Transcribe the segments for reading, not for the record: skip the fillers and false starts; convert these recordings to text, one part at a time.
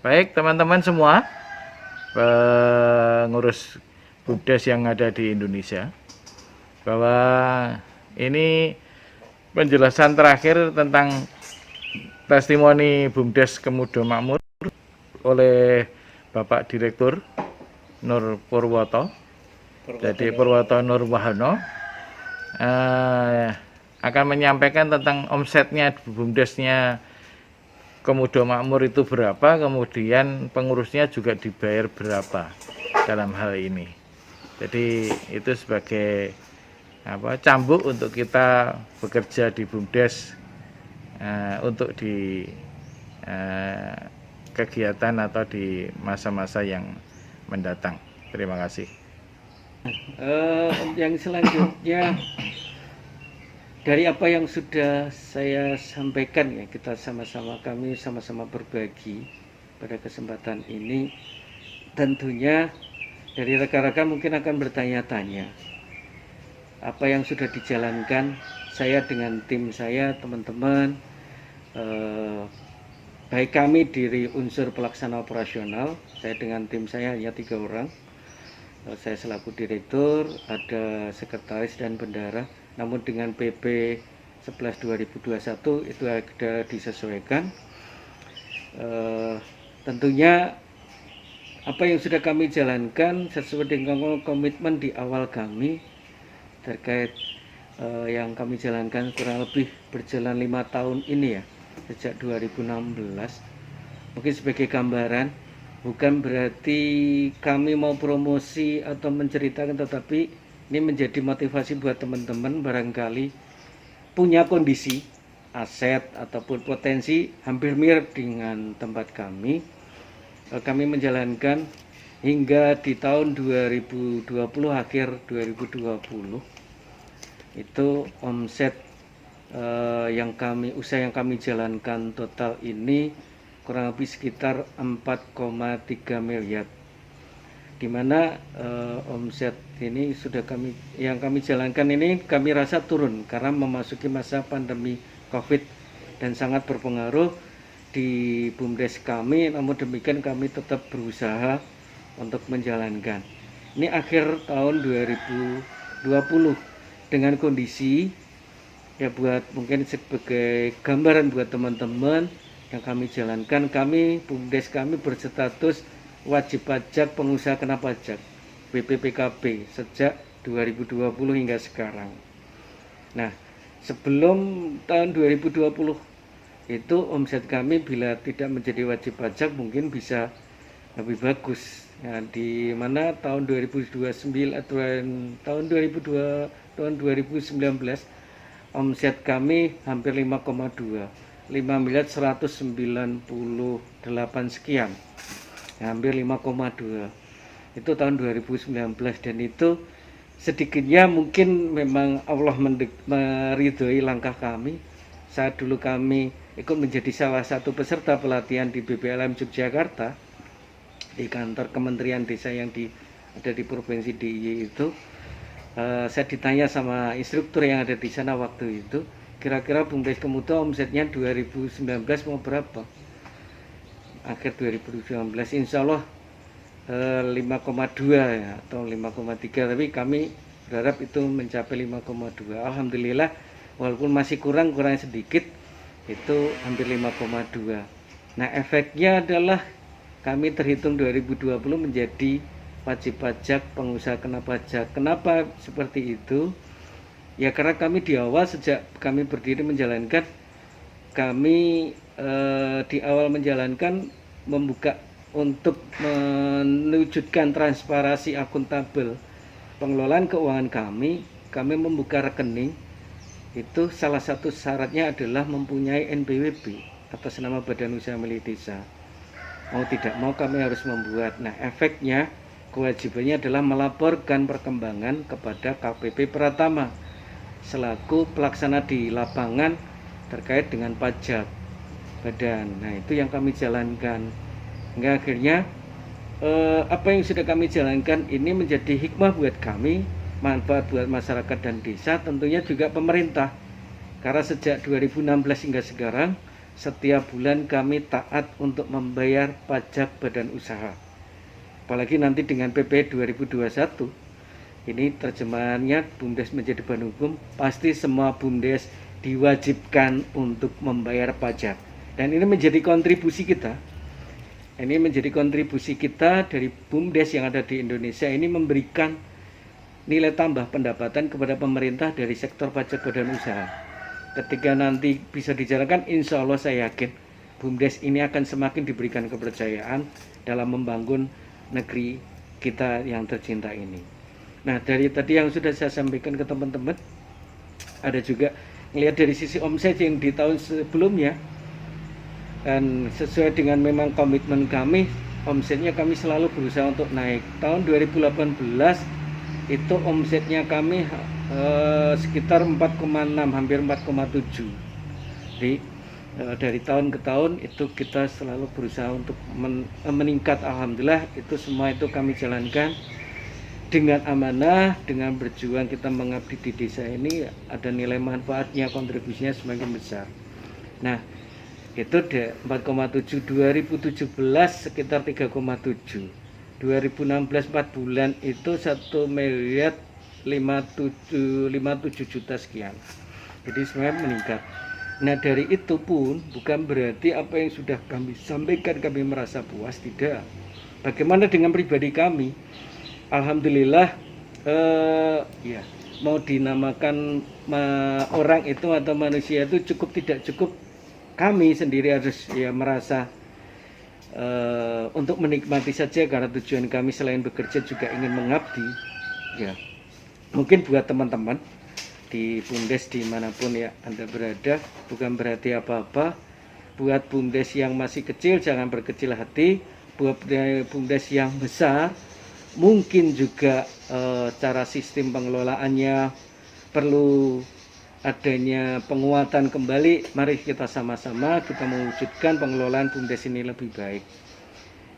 Baik teman-teman semua, pengurus BUMDes yang ada di Indonesia, bahwa ini penjelasan terakhir tentang testimoni BUMDes Kemudo Makmur oleh Bapak Direktur Nur Purwoto. Jadi Purwoto Nur Wahono akan menyampaikan tentang omsetnya BUMDesnya Kemudo Makmur itu berapa, kemudian pengurusnya juga dibayar berapa dalam hal ini. Jadi itu sebagai cambuk untuk kita bekerja di BUMDes untuk di kegiatan atau di masa-masa yang mendatang. Terima kasih. Yang selanjutnya dari apa yang sudah saya sampaikan ya, kami sama-sama berbagi pada kesempatan ini. Tentunya dari rekan-rekan mungkin akan bertanya-tanya apa yang sudah dijalankan saya dengan tim saya, teman-teman, baik kami dari unsur pelaksana operasional, saya dengan tim saya hanya 3 orang. Saya selaku direktur, ada sekretaris dan bendara. Namun dengan PP 11 2021 itu ada disesuaikan. Tentunya apa yang sudah kami jalankan sesuai dengan komitmen di awal kami terkait yang kami jalankan kurang lebih berjalan 5 tahun ini ya, sejak 2016. Mungkin sebagai gambaran, bukan berarti kami mau promosi atau menceritakan, tetapi ini menjadi motivasi buat teman-teman barangkali punya kondisi aset ataupun potensi hampir mirip dengan tempat kami. Kami menjalankan hingga di tahun 2020 akhir 2020 itu omset usaha yang kami jalankan total ini kurang lebih sekitar 4,3 miliar, dimana omset ini sudah kami jalankan ini kami rasa turun karena memasuki masa pandemi COVID dan sangat berpengaruh di BUMDes kami. Namun demikian kami tetap berusaha untuk menjalankan ini akhir tahun 2020 dengan kondisi ya, buat mungkin sebagai gambaran buat teman-teman yang kami jalankan, BUMDes kami berstatus wajib pajak pengusaha kena pajak BPPKB sejak 2020 hingga sekarang. Nah, sebelum tahun 2020 itu omset kami bila tidak menjadi wajib pajak mungkin bisa lebih bagus. Nah, di mana tahun 2019 omset kami hampir 5 miliar 198 sekian, hampir 5,2. Itu tahun 2019, dan itu sedikitnya mungkin memang Allah meridhoi langkah kami. Saat dulu kami ikut menjadi salah satu peserta pelatihan di BPLM Yogyakarta di kantor Kementerian Desa yang ada di Provinsi DIY itu, saya ditanya sama instruktur yang ada di sana waktu itu, kira-kira BUMDes Kemudo omsetnya 2019 mau berapa? Akhir 2019 insya Allah 5,2 ya, atau 5,3, tapi kami berharap itu mencapai 5,2. Alhamdulillah walaupun masih kurang sedikit, itu hampir 5,2. Nah, efeknya adalah kami terhitung 2020 menjadi wajib pajak pengusaha kena pajak. Kenapa seperti itu? Ya karena kami di awal sejak kami berdiri menjalankan, kami di awal menjalankan membuka untuk menwujudkan transparansi akuntabel pengelolaan keuangan kami membuka rekening. Itu salah satu syaratnya adalah mempunyai NPWP atas nama Badan Usaha Milik Desa. Mau tidak mau kami harus membuat. Nah, efeknya kewajibannya adalah melaporkan perkembangan kepada KPP Pratama selaku pelaksana di lapangan terkait dengan pajak badan. Nah, itu yang kami jalankan. Hingga akhirnya apa yang sudah kami jalankan ini menjadi hikmah buat kami, manfaat buat masyarakat dan desa, tentunya juga pemerintah. Karena sejak 2016 hingga sekarang setiap bulan kami taat untuk membayar pajak badan usaha. Apalagi nanti dengan PP 2021, ini terjemahannya BUMDes menjadi badan hukum, pasti semua BUMDes diwajibkan untuk membayar pajak. Dan ini menjadi kontribusi kita. Ini menjadi kontribusi kita dari BUMDes yang ada di Indonesia, ini memberikan nilai tambah pendapatan kepada pemerintah dari sektor pajak badan usaha. Ketika nanti bisa dijalankan, insya Allah saya yakin BUMDes ini akan semakin diberikan kepercayaan dalam membangun negeri kita yang tercinta ini. Nah, dari tadi yang sudah saya sampaikan ke teman-teman, ada juga melihat dari sisi omset yang di tahun sebelumnya, dan sesuai dengan memang komitmen kami, omsetnya kami selalu berusaha untuk naik. Tahun 2018 itu omsetnya kami sekitar 4,6, hampir 4,7. Jadi dari tahun ke tahun itu kita selalu berusaha untuk meningkat. Alhamdulillah, itu semua itu kami jalankan dengan amanah, dengan berjuang kita mengabdi di desa ini, ada nilai manfaatnya, kontribusinya semakin besar. Nah, itu 4,7, 2017 sekitar 3,7, 2016 4 bulan itu 1 miliar 57 juta sekian. Jadi sebenarnya meningkat. Nah, dari itu pun bukan berarti apa yang sudah kami sampaikan kami merasa puas, tidak. Bagaimana dengan pribadi kami? Alhamdulillah, ya mau dinamakan orang itu atau manusia itu cukup tidak cukup, kami sendiri harus ya merasa untuk menikmati saja, karena tujuan kami selain bekerja juga ingin mengabdi. Ya, mungkin buat teman-teman di BUMDes dimanapun ya Anda berada, bukan berarti apa-apa. Buat BUMDes yang masih kecil jangan berkecil hati. Buat BUMDes yang besar mungkin juga cara sistem pengelolaannya perlu adanya penguatan kembali. Mari kita sama-sama kita mewujudkan pengelolaan BUMDes ini lebih baik.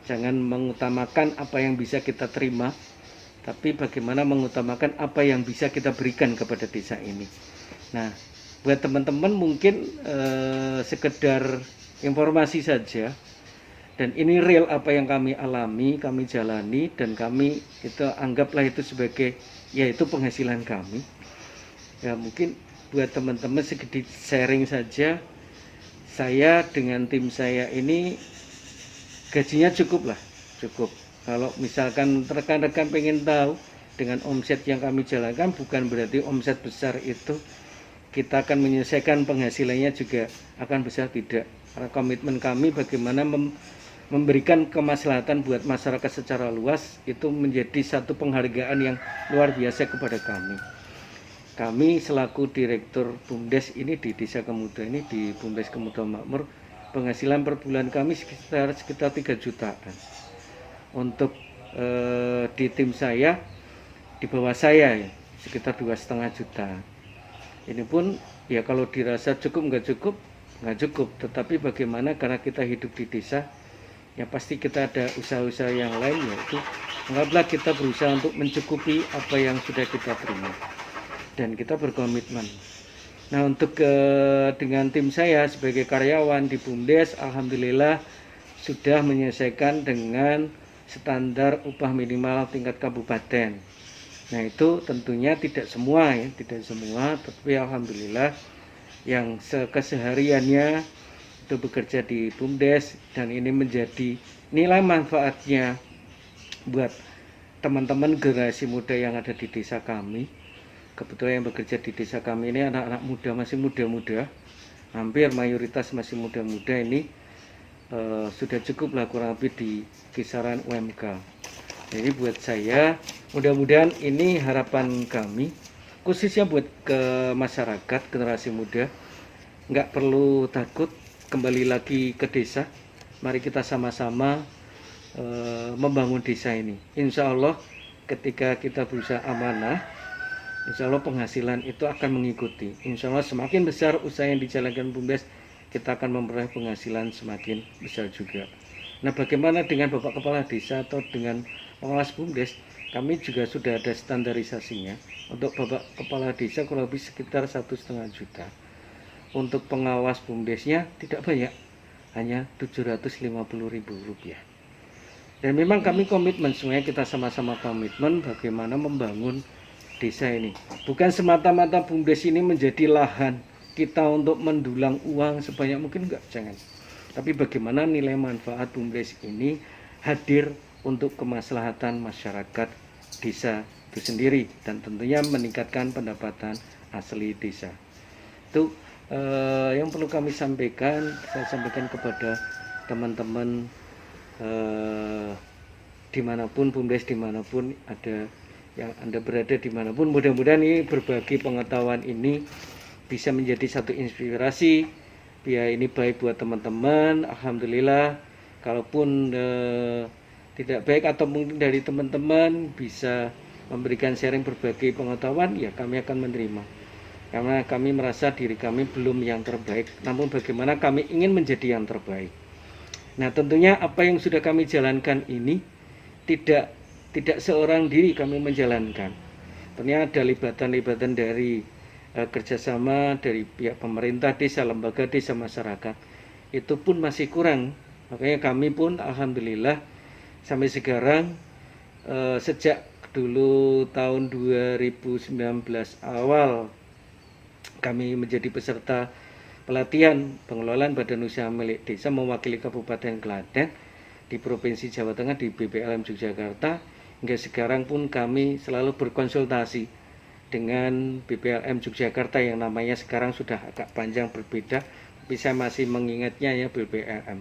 Jangan mengutamakan apa yang bisa kita terima, tapi bagaimana mengutamakan apa yang bisa kita berikan kepada desa ini. Nah, buat teman-teman mungkin sekedar informasi saja, dan ini real apa yang kami alami, kami jalani, dan kami itu anggaplah itu sebagai yaitu penghasilan kami. Ya, mungkin buat teman-teman sedikit sharing saja, saya dengan tim saya ini gajinya cukup lah, cukup. Kalau misalkan rekan-rekan pengen tahu dengan omset yang kami jalankan, bukan berarti omset besar itu kita akan menyelesaikan penghasilannya juga akan besar, tidak. Karena komitmen kami bagaimana memberikan kemaslahatan buat masyarakat secara luas itu menjadi satu penghargaan yang luar biasa kepada kami. Kami selaku Direktur BUMDes ini di Desa Kemuda ini, di BUMDes Kemuda Makmur, penghasilan per bulan kami sekitar 3 jutaan. Untuk di tim saya, di bawah saya ya, sekitar 2,5 juta. Ini pun ya kalau dirasa cukup nggak cukup. Tetapi bagaimana, karena kita hidup di desa, ya pasti kita ada usaha-usaha yang lain, yaitu anggaplah kita berusaha untuk mencukupi apa yang sudah kita terima. Dan kita berkomitmen. Nah, untuk dengan tim saya sebagai karyawan di BUMDes, alhamdulillah sudah menyelesaikan dengan standar upah minimal tingkat kabupaten. Nah, itu tentunya tidak semua ya, tapi alhamdulillah yang kesehariannya itu bekerja di BUMDes, dan ini menjadi nilai manfaatnya buat teman-teman generasi muda yang ada di desa kami. Kebetulan yang bekerja di desa kami ini anak-anak muda, masih muda-muda, hampir mayoritas masih muda-muda. Ini sudah cukup lah kurang lebih di kisaran UMK. Jadi buat saya, mudah-mudahan ini harapan kami, khususnya buat ke masyarakat generasi muda, nggak perlu takut kembali lagi ke desa. Mari kita sama-sama membangun desa ini. Insya Allah ketika kita berusaha amanah, insya Allah penghasilan itu akan mengikuti. Insya Allah semakin besar usaha yang dijalankan BUMDes, kita akan memperoleh penghasilan semakin besar juga. Nah, bagaimana dengan Bapak Kepala Desa atau dengan pengawas BUMDes? Kami juga sudah ada standarisasinya. Untuk Bapak Kepala Desa kurang lebih sekitar 1,5 juta. untuk pengawas BUMDesnya tidak banyak, hanya Rp750.000. Dan memang kami komitmen, semuanya kita sama-sama komitmen bagaimana membangun desa ini. Bukan semata-mata BUMDes ini menjadi lahan kita untuk mendulang uang sebanyak mungkin, enggak, jangan. Tapi bagaimana nilai manfaat BUMDes ini hadir untuk kemaslahatan masyarakat desa itu sendiri, dan tentunya meningkatkan pendapatan asli desa. Itu yang perlu kami sampaikan, saya sampaikan kepada teman-teman dimanapun BUMDes, dimanapun ada yang Anda berada, dimanapun, mudah-mudahan ini berbagi pengetahuan ini bisa menjadi satu inspirasi. Ya, ini baik buat teman-teman. Alhamdulillah, kalaupun tidak baik atau mungkin dari teman-teman bisa memberikan sharing berbagi pengetahuan, ya kami akan menerima. Karena kami merasa diri kami belum yang terbaik, namun bagaimana kami ingin menjadi yang terbaik. Nah, tentunya apa yang sudah kami jalankan ini tidak seorang diri kami menjalankan. Tentunya ada libatan-libatan dari kerjasama dari pihak pemerintah desa, lembaga desa, masyarakat. Itu pun masih kurang. Makanya kami pun alhamdulillah sampai sekarang sejak dulu tahun 2019 awal kami menjadi peserta pelatihan pengelolaan badan usaha milik desa mewakili Kabupaten Klaten di Provinsi Jawa Tengah di BPLM Yogyakarta. Hingga sekarang pun kami selalu berkonsultasi dengan BPLM Yogyakarta yang namanya sekarang sudah agak panjang berbeda, tapi saya masih mengingatnya ya BPLM.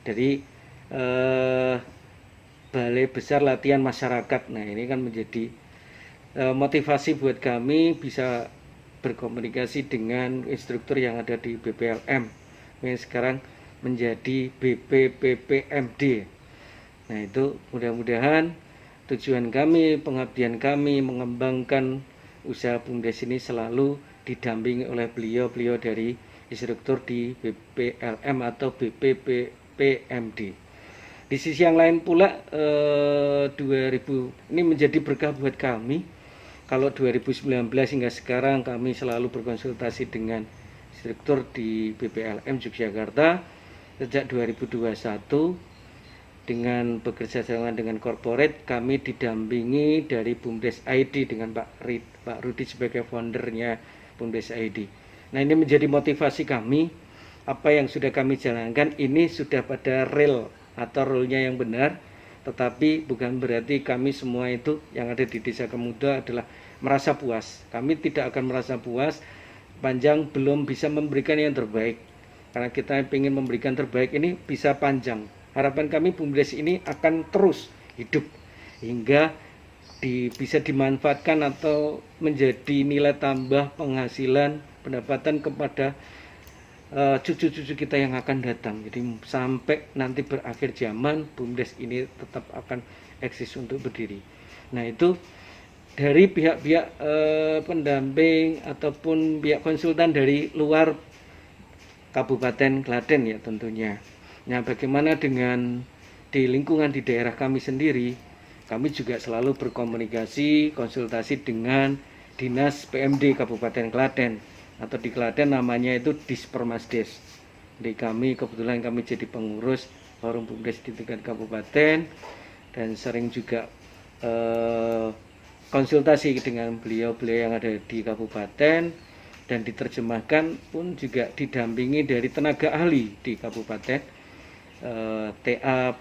Jadi Balai Besar Latihan Masyarakat. Nah, ini kan menjadi motivasi buat kami bisa berkomunikasi dengan instruktur yang ada di BPLM yang sekarang menjadi BPPPMD. Nah, itu mudah-mudahan tujuan kami, pengabdian kami mengembangkan usaha BUMDes ini selalu didampingi oleh beliau-beliau dari instruktur di BPLM atau BPPPMD. Di sisi yang lain pula 2000 ini menjadi berkah buat kami. Kalau 2019 hingga sekarang kami selalu berkonsultasi dengan instruktur di BPLM Yogyakarta. Sejak 2021 dengan bekerja sama dengan corporate, kami didampingi dari BUMDes ID dengan Pak Rudi sebagai foundernya BUMDes ID. Nah, ini menjadi motivasi kami. Apa yang sudah kami jalankan ini sudah pada real atau role-nya yang benar. Tetapi bukan berarti kami semua itu yang ada di Desa Kemudo adalah merasa puas. Kami tidak akan merasa puas panjang belum bisa memberikan yang terbaik. Karena kita ingin memberikan terbaik ini bisa panjang. Harapan kami BUMDes ini akan terus hidup hingga bisa dimanfaatkan atau menjadi nilai tambah penghasilan pendapatan kepada cucu-cucu kita yang akan datang. Jadi sampai nanti berakhir zaman BUMDes ini tetap akan eksis untuk berdiri. Nah, itu dari pihak-pihak pendamping ataupun pihak konsultan dari luar Kabupaten Klaten ya tentunya. Nah, bagaimana dengan di lingkungan di daerah kami sendiri, kami juga selalu berkomunikasi, konsultasi dengan Dinas PMD Kabupaten Klaten, atau di Klaten namanya itu Dispermasdes. Di kami kebetulan kami jadi pengurus forum BUMDes di tingkat kabupaten dan sering juga konsultasi dengan beliau-beliau yang ada di kabupaten, dan diterjemahkan pun juga didampingi dari tenaga ahli di kabupaten, TA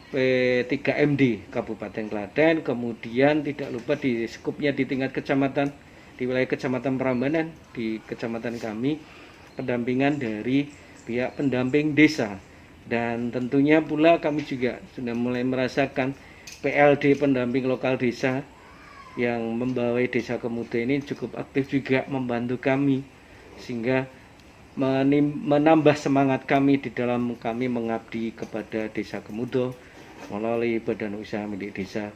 P3MD Kabupaten Klaten. Kemudian tidak lupa di skupnya di tingkat kecamatan, di wilayah Kecamatan Prambanan, di kecamatan kami pendampingan dari pihak pendamping desa. Dan tentunya pula kami juga sudah mulai merasakan PLD pendamping lokal desa yang membawai Desa Kemudo ini cukup aktif juga membantu kami, sehingga menambah semangat kami di dalam kami mengabdi kepada Desa Kemudo melalui badan usaha milik desa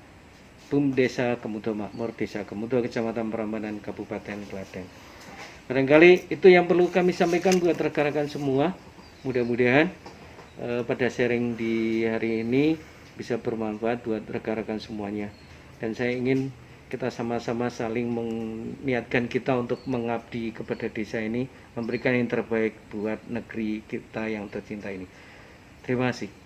BUMDesa Kemudo Makmur Desa Kemudo Kecamatan Prambanan Kabupaten Klaten. Barangkali itu yang perlu kami sampaikan buat rekan-rekan semua. Mudah-mudahan pada sharing di hari ini bisa bermanfaat buat rekan-rekan semuanya. Dan saya ingin kita sama-sama saling meniatkan kita untuk mengabdi kepada desa ini, memberikan yang terbaik buat negeri kita yang tercinta ini. Terima kasih.